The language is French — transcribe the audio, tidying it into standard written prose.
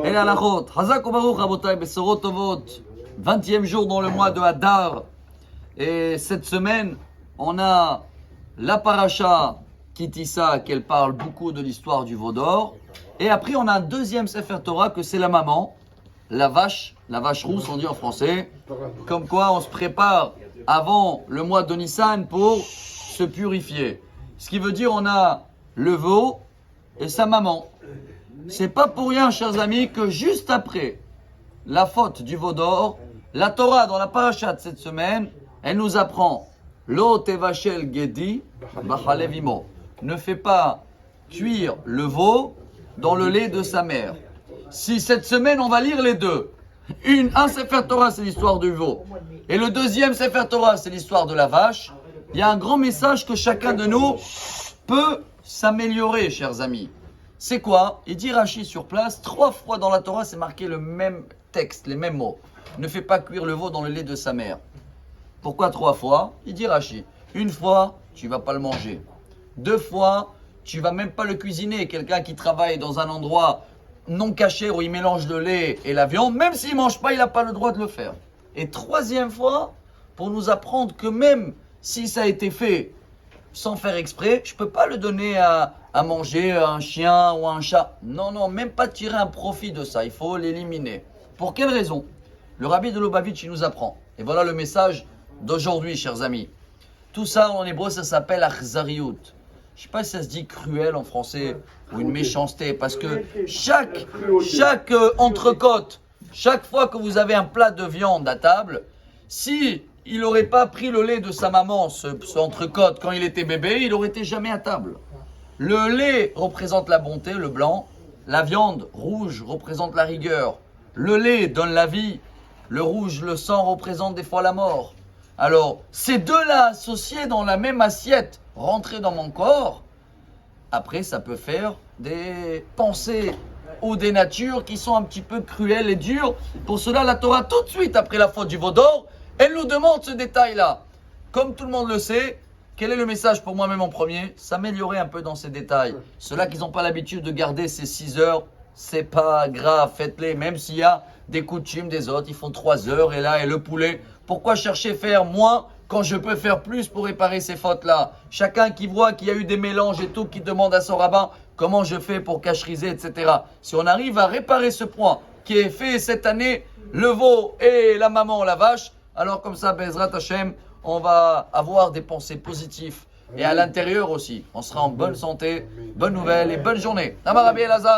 Et la halachot. Hazak ubaruch rabotai besorot tovot. 20e jour dans le mois de Hadar. Et cette semaine, on a la paracha Kitissa, qu'elle parle beaucoup de l'histoire du veau d'or. Et après, on a un deuxième Sefer Torah que c'est la maman, la vache rousse, on dit en français. Comme quoi, on se prépare avant le mois de Nissan pour se purifier. Ce qui veut dire, on a le veau et sa maman. C'est pas pour rien, chers amis, que juste après la faute du veau d'or, la Torah dans la paracha de cette semaine, elle nous apprend Lo tevashel gedi bachalev imo. Ne fais pas cuire le veau dans le lait de sa mère. Si cette semaine on va lire les deux, un Sefer Torah c'est l'histoire du veau et le deuxième Sefer Torah c'est l'histoire de la vache, il y a un grand message que chacun de nous peut s'améliorer, chers amis. C'est quoi? Il dit Rashi sur place, 3 fois dans la Torah c'est marqué le même texte, les mêmes mots. Ne fais pas cuire le veau dans le lait de sa mère. Pourquoi 3 fois? Il dit Rashi. 1 fois, tu vas pas le manger. 2 fois, tu vas même pas le cuisiner. Quelqu'un qui travaille dans un endroit non caché où il mélange le lait et la viande, même s'il mange pas, il n'a pas le droit de le faire. Et 3e fois, pour nous apprendre que même si ça a été fait sans faire exprès, je peux pas le donner à manger à un chien ou à un chat. Non, même pas tirer un profit de ça. Il faut l'éliminer. Pour quelle raison? Le rabbi de Lubavitch, il nous apprend. Et voilà le message d'aujourd'hui, chers amis. Tout ça, en hébreu, ça s'appelle achzariout. Je ne sais pas si ça se dit cruel en français ou une méchanceté, parce que chaque entrecôte, chaque fois que vous avez un plat de viande à table, si il n'aurait pas pris le lait de sa maman, ce entrecôte, quand il était bébé, il n'aurait été jamais à table. Le lait représente la bonté, le blanc. La viande rouge représente la rigueur. Le lait donne la vie. Le rouge, le sang représente des fois la mort. Alors, ces deux-là associés dans la même assiette, rentrés dans mon corps, après ça peut faire des pensées ou des natures qui sont un petit peu cruelles et dures. Pour cela, la Torah, tout de suite après la faute du veau d'or, elle nous demande ce détail-là. Comme tout le monde le sait, quel est le message pour moi-même en premier? S'améliorer un peu dans ces détails. Ceux-là qui n'ont pas l'habitude de garder ces 6 heures, c'est pas grave, faites-les, même s'il y a des coutumes des autres, ils font 3 heures et là, et le poulet. Pourquoi chercher faire moins quand je peux faire plus pour réparer ces fautes-là? Chacun qui voit qu'il y a eu des mélanges et tout, qui demande à son rabbin comment je fais pour cacheriser, etc. Si on arrive à réparer ce point qui est fait cette année, le veau et la maman, la vache, alors comme ça, Bezrat Hashem, on va avoir des pensées positives. Et à l'intérieur aussi, on sera en bonne santé, bonne nouvelle et bonne journée. Namar Rabbi Elazar.